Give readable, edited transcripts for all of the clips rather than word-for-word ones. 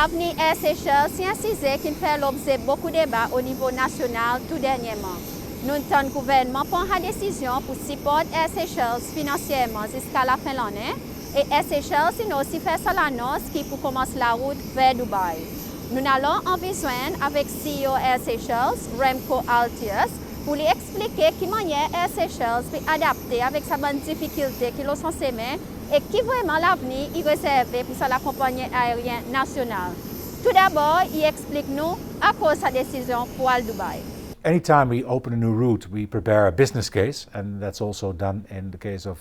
L'avenir Air Seychelles, c'est un sujet qui fait l'objet de beaucoup de débats au niveau national tout dernièrement. Nous avons le gouvernement prend la décision pour supporter Air Seychelles financièrement jusqu'à la fin de l'année. Et Air Seychelles il aussi fait ça l'annonce qui pour commencer la route vers Dubaï. Nous allons en besoin avec CEO Air Seychelles, Remco Altius, pour lui expliquer comment Air Seychelles peut adapter avec sa bonne difficulté qui sont semées et qui vraiment l'avenir est réservé pour la compagnie aérienne nationale. Tout d'abord, il explique nous à cause de sa décision pour aller à Dubaï. Anytime we open a new route, we prepare a business case, and that's also done in the case of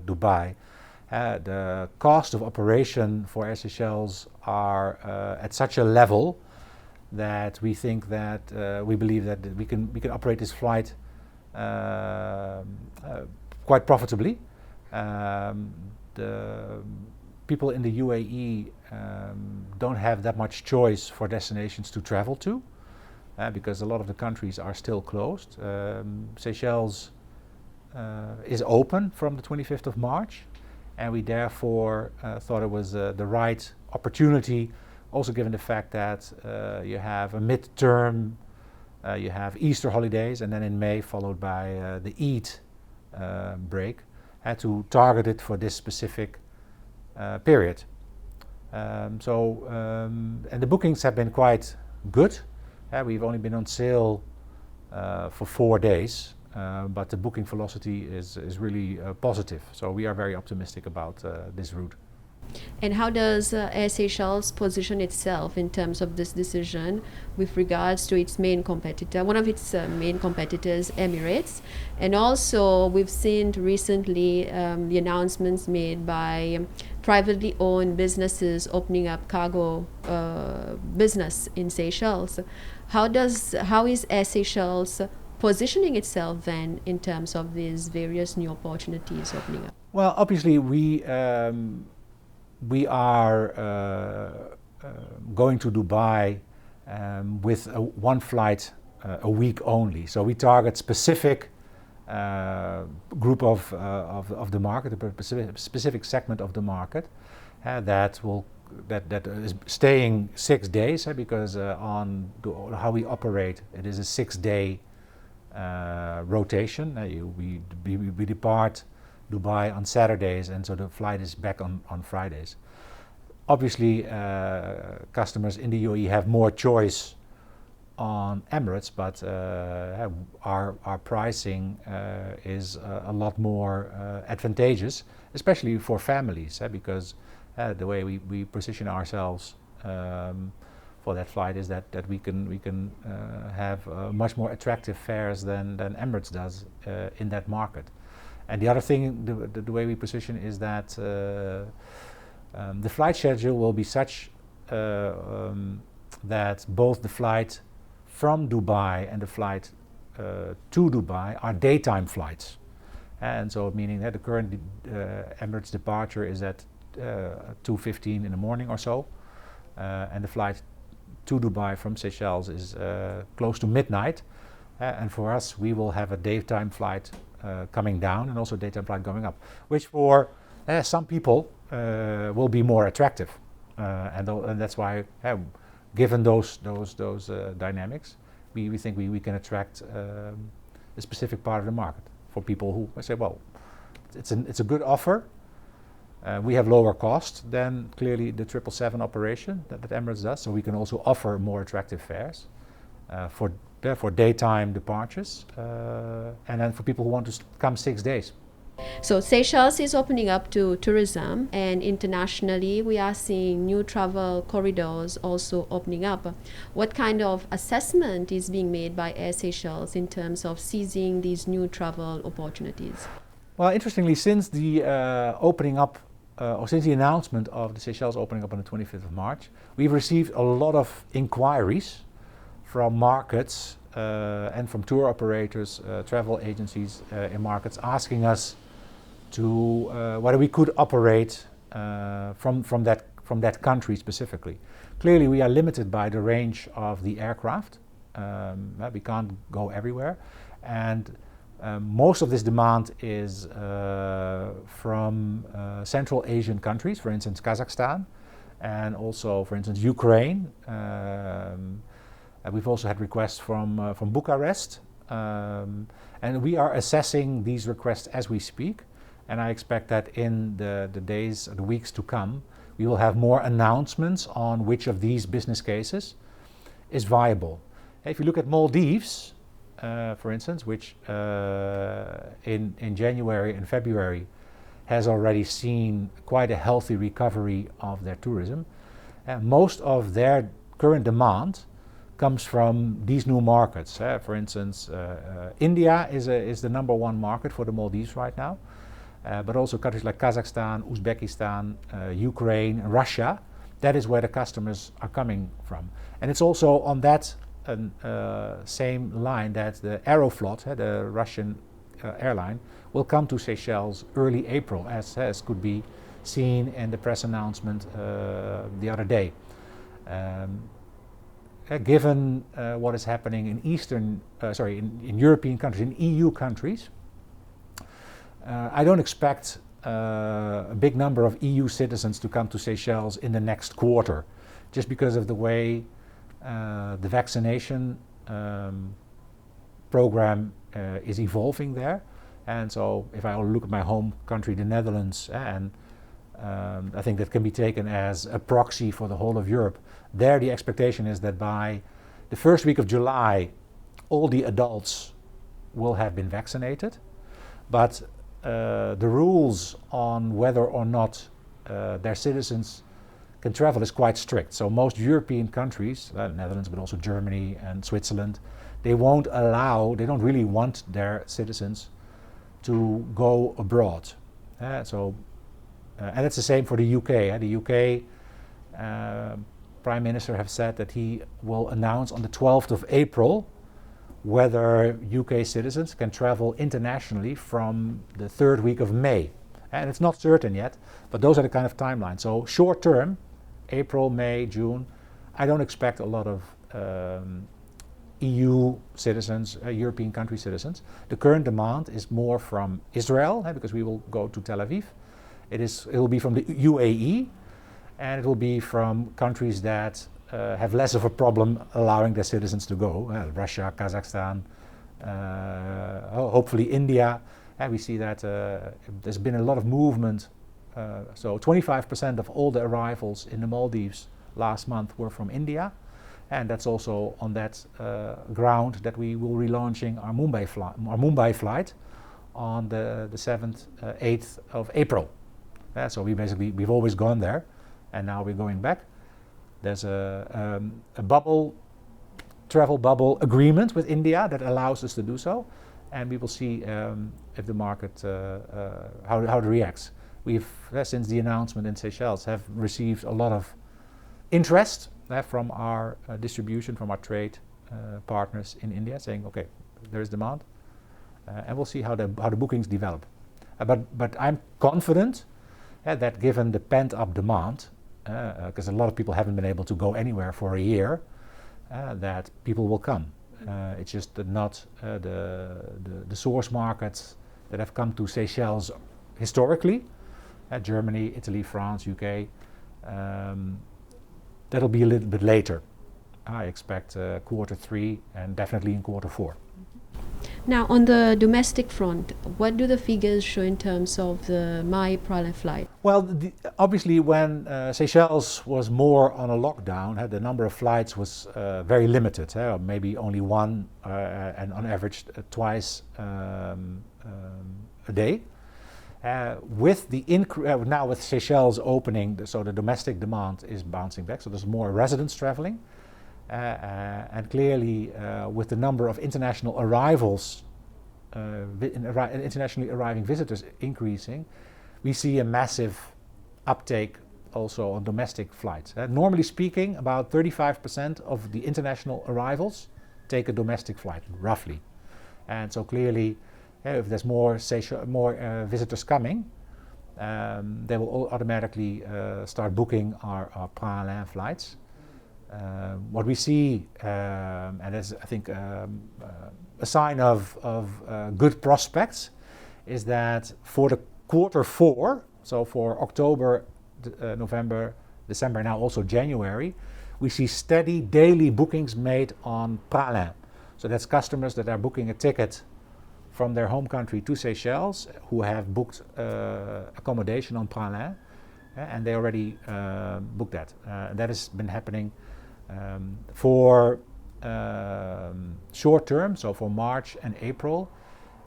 Dubai. The cost of operation for Air Seychelles are at such a level that we think that we believe that we can operate this flight quite profitably. The people in the UAE don't have that much choice for destinations to travel to because a lot of the countries are still closed. Seychelles is open from the 25th of March, and we therefore thought it was the right opportunity, also given the fact that you have a midterm, you have Easter holidays, and then in May followed by the Eid break, had to target it for this specific period. And the bookings have been quite good. We've only been on sale for 4 days, but the booking velocity is really positive. So we are very optimistic about this route. And how does Air Seychelles position itself in terms of this decision with regards to its main competitor, one of its main competitors, Emirates? And also we've seen recently the announcements made by privately owned businesses opening up cargo business in Seychelles. How is Air Seychelles positioning itself then in terms of these various new opportunities opening up? Well, obviously we are going to Dubai with one flight a week only. So we target specific group of the market, a specific segment of the market that is staying 6 days because on how we operate, it is a 6-day rotation. We depart Dubai on Saturdays, and so the flight is back on Fridays. Obviously, customers in the UAE have more choice on Emirates, but our pricing is a lot more advantageous, especially for families, because the way we position ourselves for that flight is that we can have much more attractive fares than Emirates does in that market. And the other thing, the way we position is that the flight schedule will be such that both the flight from Dubai and the flight to Dubai are daytime flights. And so meaning that the current Emirates departure is at 2:15 in the morning or so, and the flight to Dubai from Seychelles is close to midnight. And for us, we will have a daytime flight coming down and also a daytime flight going up, which for some people will be more attractive. And that's why, given those dynamics, we think we can attract a specific part of the market for people who say, well, it's a good offer. We have lower cost than clearly the 777 operation that Emirates does, so we can also offer more attractive fares for daytime departures, and then for people who want to come 6 days. So Seychelles is opening up to tourism, and internationally we are seeing new travel corridors also opening up. What kind of assessment is being made by Air Seychelles in terms of seizing these new travel opportunities? Well, interestingly, since the opening up, or since the announcement of the Seychelles opening up on the 25th of March, we've received a lot of inquiries from markets and from tour operators, travel agencies in markets, asking us to whether we could operate from that country specifically. Clearly, we are limited by the range of the aircraft. We can't go everywhere, and most of this demand is from Central Asian countries, for instance Kazakhstan, and also, for instance, Ukraine. And we've also had requests from Bucharest, and we are assessing these requests as we speak. And I expect that in the days or the weeks to come, we will have more announcements on which of these business cases is viable. If you look at Maldives, for instance, which in January and February has already seen quite a healthy recovery of their tourism, most of their current demand comes from these new markets. For instance, India is the number one market for the Maldives right now. But also countries like Kazakhstan, Uzbekistan, Ukraine, Russia, that is where the customers are coming from. And it's also on that same line that the Aeroflot, the Russian airline, will come to Seychelles early April, as could be seen in the press announcement the other day. Given what is happening in in European countries, in EU countries, I don't expect a big number of EU citizens to come to Seychelles in the next quarter, just because of the way the vaccination program is evolving there. And so if I look at my home country, the Netherlands, and I think that can be taken as a proxy for the whole of Europe, there the expectation is that by the first week of July, all the adults will have been vaccinated. But the rules on whether or not their citizens can travel is quite strict. So most European countries, Netherlands, but also Germany and Switzerland, they don't really want their citizens to go abroad. And it's the same for the UK. The UK Prime Minister have said that he will announce on the 12th of April whether UK citizens can travel internationally from the third week of May. And it's not certain yet, but those are the kind of timelines. So short term, April, May, June, I don't expect a lot of EU citizens, European country citizens. The current demand is more from Israel, because we will go to Tel Aviv. It will be from the UAE, and it will be from countries that have less of a problem allowing their citizens to go. Russia, Kazakhstan, hopefully India. And we see that there's been a lot of movement. So 25% of all the arrivals in the Maldives last month were from India. And that's also on that ground that we will be launching our Mumbai flight on the 7th, 8th of April. So we've always gone there, and now we're going back. There's a travel bubble agreement with India that allows us to do so, and we will see if the market, how it reacts. We've, since the announcement in Seychelles, have received a lot of interest from our distribution, from our trade partners in India, saying, okay, there is demand, and we'll see how the bookings develop. But I'm confident that given the pent-up demand, because a lot of people haven't been able to go anywhere for a year, that people will come. It's just not the source markets that have come to Seychelles historically, Germany, Italy, France, UK. That'll be a little bit later. I expect quarter 3 and definitely in quarter 4. Now, on the domestic front, what do the figures show in terms of the My Pralin flight? Well, obviously when Seychelles was more on a lockdown, the number of flights was very limited, maybe only one and on average twice a day. With the now with Seychelles opening, so the domestic demand is bouncing back, so there's more residents traveling. And clearly, with the number of international arrivals, internationally arriving visitors increasing, we see a massive uptake also on domestic flights. Normally speaking, about 35% of the international arrivals take a domestic flight, roughly. And so clearly, if there's more visitors coming, they will automatically start booking our Pralin flights. What we see, and that's I think a sign of good prospects, is that for the quarter 4, so for October, November, December, now also January, we see steady daily bookings made on Praslin. So that's customers that are booking a ticket from their home country to Seychelles who have booked accommodation on Praslin, and they already booked that. That has been happening for short term, so for March and April.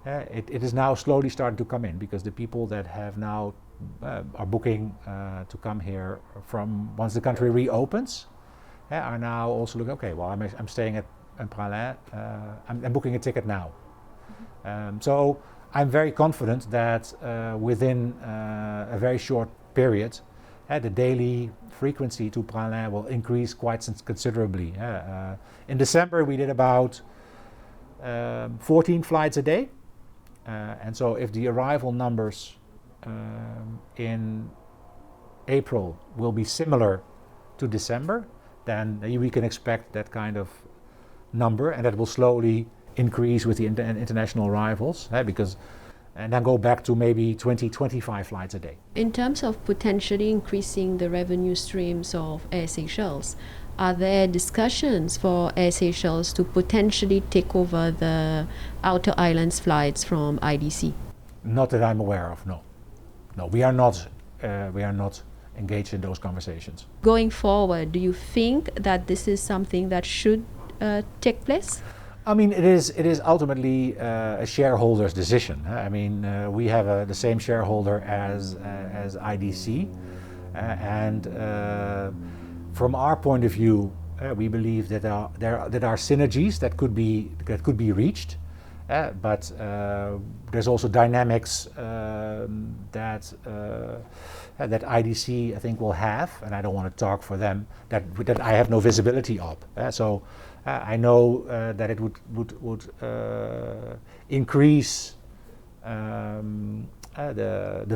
It is now slowly starting to come in, because the people that have now are booking to come here from once the country reopens are now also looking, okay, well, I'm staying at Praslin, I'm booking a ticket now. So I'm very confident that within a very short period, the daily frequency to Praslin will increase quite considerably. In December we did about 14 flights a day, and so if the arrival numbers in April will be similar to December, then we can expect that kind of number, and that will slowly increase with the international arrivals, and then go back to maybe 20-25 flights a day. In terms of potentially increasing the revenue streams of Air Seychelles, are there discussions for Air Seychelles to potentially take over the outer islands flights from IDC? Not that I'm aware of, no. No, we are not engaged in those conversations. Going forward, do you think that this is something that should take place? I mean, it is ultimately a shareholder's decision. I mean, we have the same shareholder as IDC, and from our point of view, we believe that there are synergies that could be reached, but there's also dynamics that IDC I think will have, and I don't want to talk for them, that I have no visibility of. So I know that it would increase the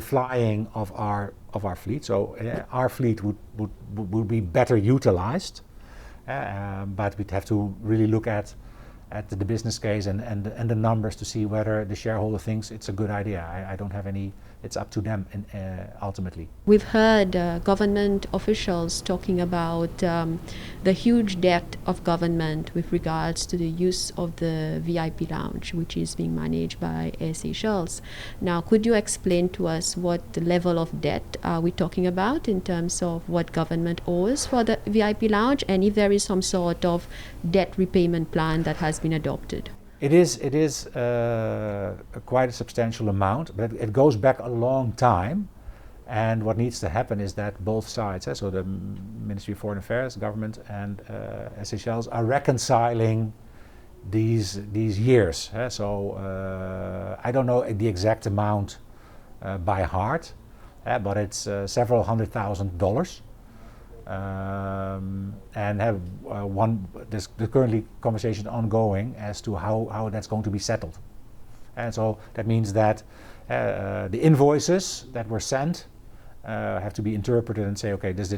flying of our fleet. So our fleet would be better utilized, but we'd have to really look at the business case and the numbers to see whether the shareholder thinks it's a good idea. I don't have any. It's up to them ultimately. We've heard government officials talking about the huge debt of government with regards to the use of the VIP lounge, which is being managed by Air Seychelles. Now, could you explain to us what the level of debt are we talking about in terms of what government owes for the VIP lounge, and if there is some sort of debt repayment plan that has been adopted? It is quite a substantial amount, but it goes back a long time. And what needs to happen is that both sides, so the Ministry of Foreign Affairs, government, and Air Seychelles are reconciling these years. So I don't know the exact amount by heart, but it's several $100,000. And have there's currently conversation ongoing as to how that's going to be settled. And so that means that the invoices that were sent have to be interpreted and say, okay, was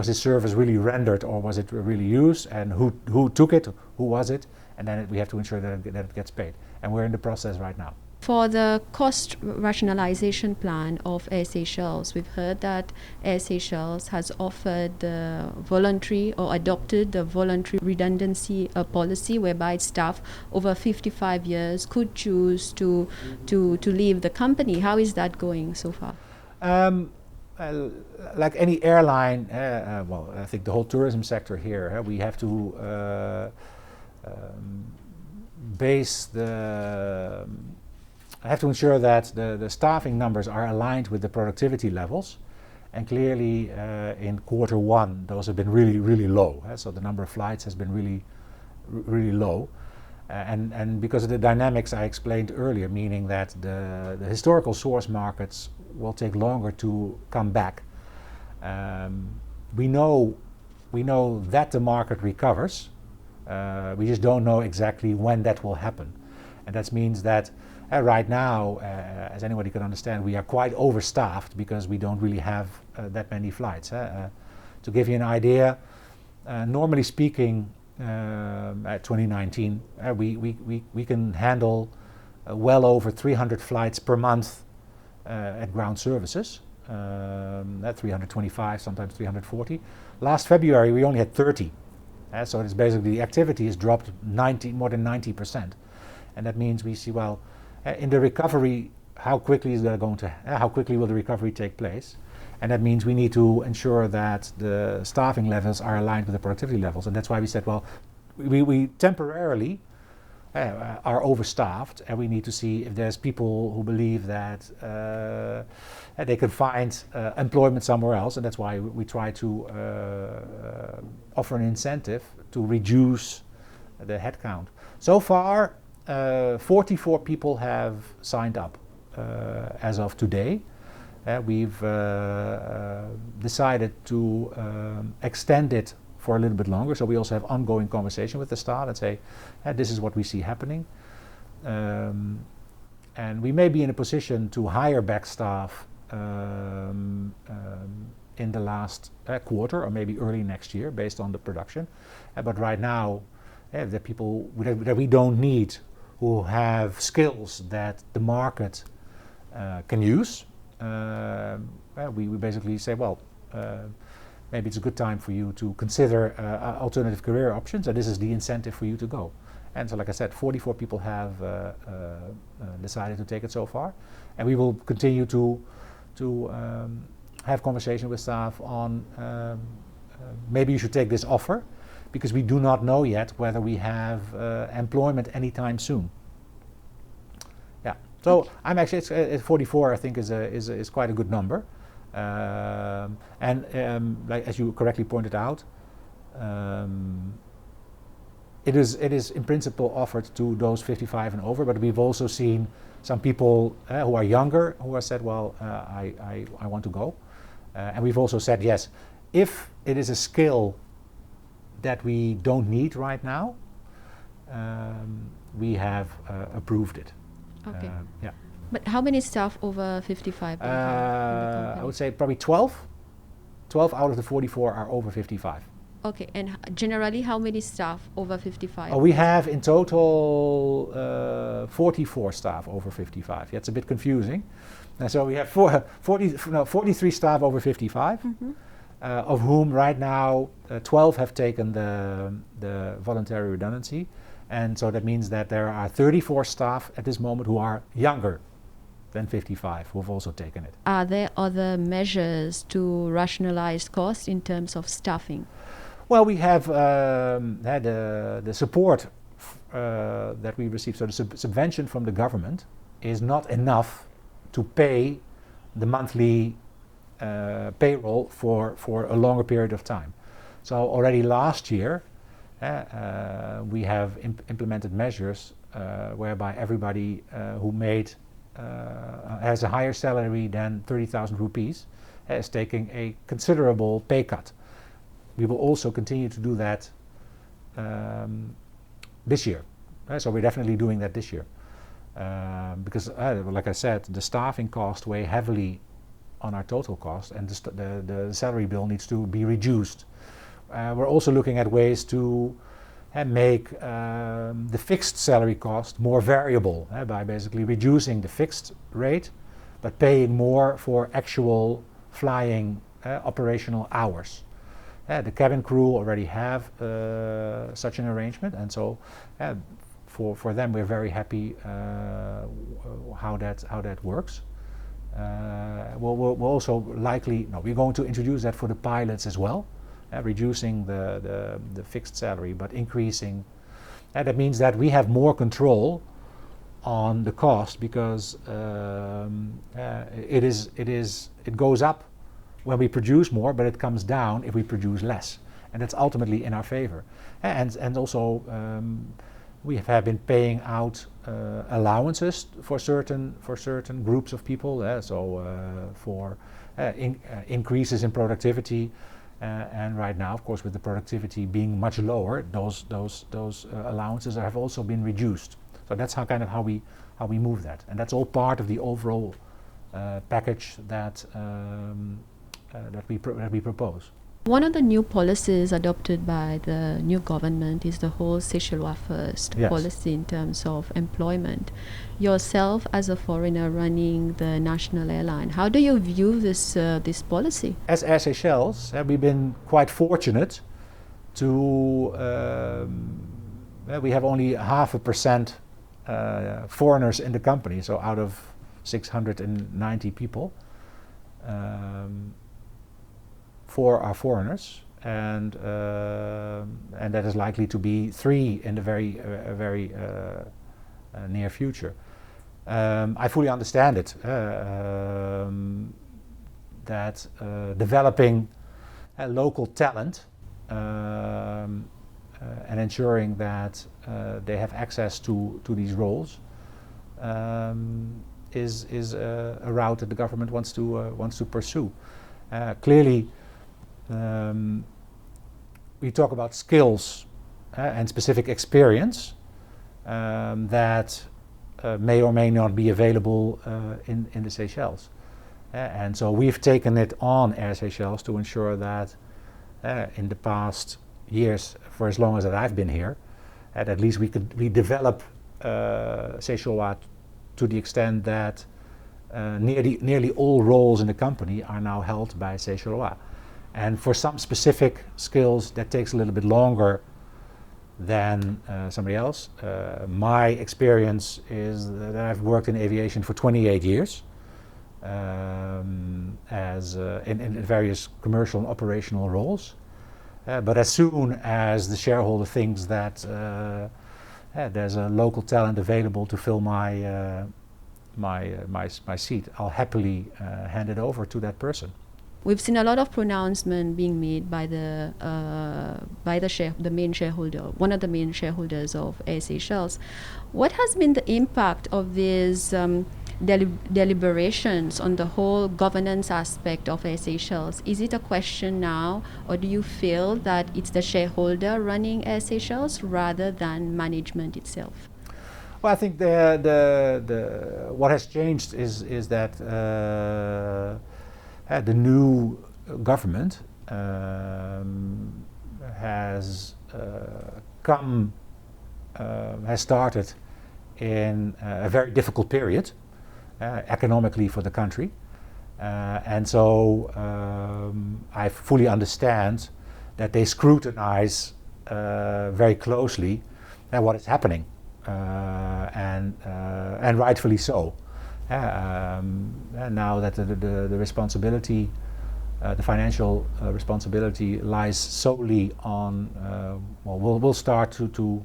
this service really rendered, or was it really used, and who took it, who was it, and then we have to ensure that it gets paid. And we're in the process right now. For the cost rationalization plan of Air Seychelles, we've heard that Air Seychelles has offered the voluntary or adopted the voluntary redundancy policy, whereby its staff over 55 years could choose to leave the company. How is that going so far? Like any airline, well, I think the whole tourism sector here, we have to I have to ensure that the staffing numbers are aligned with the productivity levels, and clearly in Q1 those have been really low. So the number of flights has been really low, and because of the dynamics I explained earlier, meaning that the historical source markets will take longer to come back. We know that the market recovers. We just don't know exactly when that will happen, and that means that right now, as anybody can understand, we are quite overstaffed because we don't really have that many flights. To give you an idea, normally speaking, at 2019, we can handle well over 300 flights per month at ground services. at 325, sometimes 340. Last February we only had 30. So it's basically the activity has dropped more than 90%. And that means we see, well, in the recovery, how quickly will the recovery take place? And that means we need to ensure that the staffing levels are aligned with the productivity levels. And that's why we said, well, we temporarily are overstaffed, and we need to see if there's people who believe that they can find employment somewhere else. And that's why we try to offer an incentive to reduce the headcount. So far, 44 people have signed up as of today. We've decided to extend it for a little bit longer, so we also have ongoing conversation with the staff and say, this is what we see happening. And we may be in a position to hire back staff in the last quarter or maybe early next year based on the production. But right now, the people that we don't need who have skills that the market can use, we basically say, well, maybe it's a good time for you to consider alternative career options, and this is the incentive for you to go. And so, like I said, 44 people have decided to take it so far, and we will continue to have conversation with staff on maybe you should take this offer, because we do not know yet whether we have employment anytime soon. Yeah. So I'm actually 44. I think is quite a good number, and like as you correctly pointed out, it is in principle offered to those 55 and over. But we've also seen some people who are younger who have said, well, I want to go, and we've also said yes, if it is a skill that we don't need right now, we have approved it. Okay. Yeah. But how many staff over 55 do you have in the company? I would say probably 12. 12 out of the 44 are over 55. Okay, and generally how many staff over 55? We have in total 44 staff over 55. Yeah, it's a bit confusing. And so we have 43 staff over 55, of whom right now 12 have taken the voluntary redundancy. And so that means that there are 34 staff at this moment who are younger than 55 who have also taken it. Are there other measures to rationalize costs in terms of staffing? Well, we have had the support that we received. So the subvention from the government is not enough to pay the monthly payroll for a longer period of time. So already last year, we have implemented measures whereby everybody who has a higher salary than 30,000 rupees is taking a considerable pay cut. We will also continue to do that this year. So we're definitely doing that this year. Because, like I said, the staffing costs weigh heavily on our total cost, and the salary bill needs to be reduced. We're also looking at ways to make the fixed salary cost more variable by basically reducing the fixed rate, but paying more for actual flying operational hours. The cabin crew already have such an arrangement, and so for them we're very happy how that works. We'll also we're going to introduce that for the pilots as well, reducing the fixed salary but increasing. That means that we have more control on the cost, because it goes up when we produce more, but it comes down if we produce less, and that's ultimately in our favor. And also we have been paying out allowances for certain groups of people. For increases in productivity, and right now, of course, with the productivity being much lower, those allowances have also been reduced. So that's how we move that, and that's all part of the overall package that we propose. One of the new policies adopted by the new government is the whole Seychelles First Yes. policy in terms of employment. Yourself, as a foreigner running the national airline, how do you view this policy? As Air Seychelles, we've been quite fortunate to, we have only 0.5% foreigners in the company, so out of 690 people, 4 are foreigners, and that is likely to be 3 in the very near future. I fully understand it, that developing local talent and ensuring that they have access to these roles is a route that the government wants to pursue. Clearly, we talk about skills and specific experience that may or may not be available in the Seychelles. And so we've taken it on Air Seychelles to ensure that in the past years, for as long as that I've been here, at least we develop Seychelles to the extent that nearly all roles in the company are now held by Seychelles. And for some specific skills, that takes a little bit longer than somebody else. My experience is that I've worked in aviation for 28 years as in various commercial and operational roles. But as soon as the shareholder thinks that there's a local talent available to fill my seat, I'll happily hand it over to that person. We've seen a lot of pronouncement being made by the main shareholder, one of the main shareholders of Air Seychelles. What has been the impact of these deliberations on the whole governance aspect of Air Seychelles? Is it a question now, or do you feel that it's the shareholder running Air Seychelles rather than management itself? Well, I think what has changed is that the new government has started in a very difficult period economically for the country, and so I fully understand that they scrutinize very closely what is happening, and rightfully so. And now that the responsibility, the financial responsibility lies solely on, will start to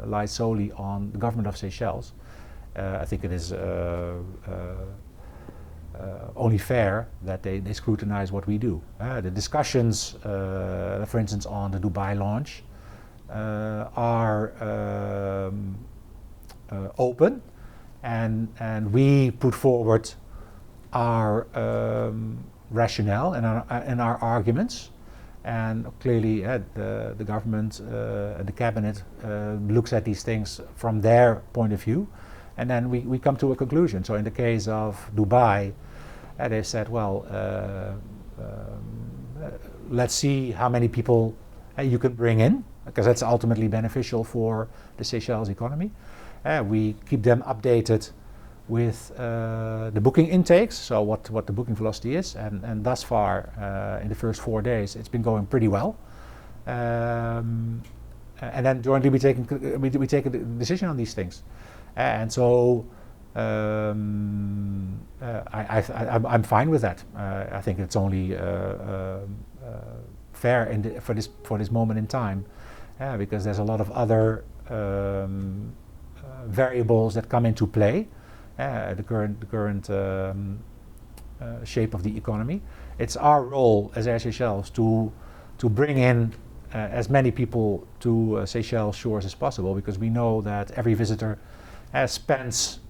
lie solely on the government of Seychelles. I think it is only fair that they scrutinize what we do. The discussions, for instance, on the Dubai launch are open. And we put forward our rationale and our arguments, and clearly the government, the cabinet looks at these things from their point of view, and then we come to a conclusion. So in the case of Dubai, they said, well, let's see how many people you can bring in, because that's ultimately beneficial for the Seychelles economy. We keep them updated with the booking intakes, so what the booking velocity is, and thus far in the first 4 days it's been going pretty well. And then jointly we take a decision on these things, and so I'm fine with that. I think it's only fair for this moment in time, because there's a lot of other variables that come into play, the current shape of the economy. It's our role as Air Seychelles to bring in as many people to Seychelles shores as possible, because we know that every visitor spends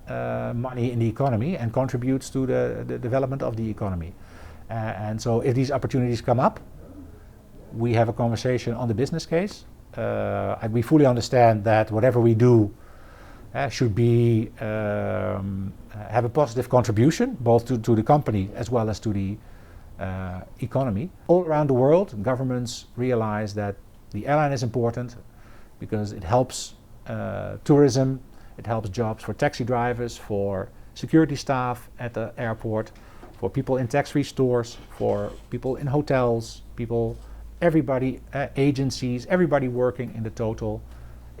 money in the economy and contributes to the development of the economy. And so if these opportunities come up, we have a conversation on the business case. We fully understand that whatever we do should be have a positive contribution both to the company as well as to the economy. All around the world, governments realize that the airline is important because it helps tourism, it helps jobs for taxi drivers, for security staff at the airport, for people in tax-free stores, for people in hotels, everybody, agencies, everybody working in the total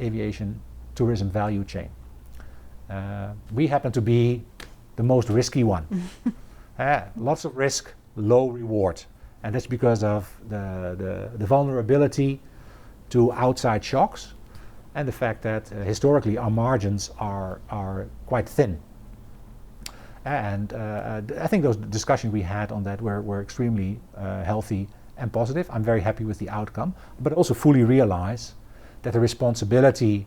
aviation tourism value chain. We happen to be the most risky one. Lots of risk, low reward. And that's because of the vulnerability to outside shocks and the fact that historically our margins are quite thin. And I think those discussions we had on that were extremely healthy and positive. I'm very happy with the outcome, but also fully realize that the responsibility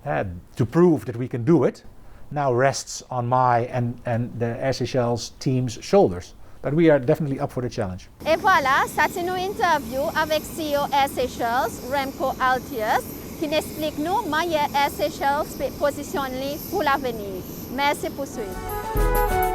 to prove that we can do it now rests on my and the Air Seychelles team's shoulders. But we are definitely up for the challenge. Et voilà, ça c'est une interview avec CEO Air Seychelles, Remco Altius, qui nous explique nous comment Air Seychelles positionne pour l'avenir. Merci pour suivre.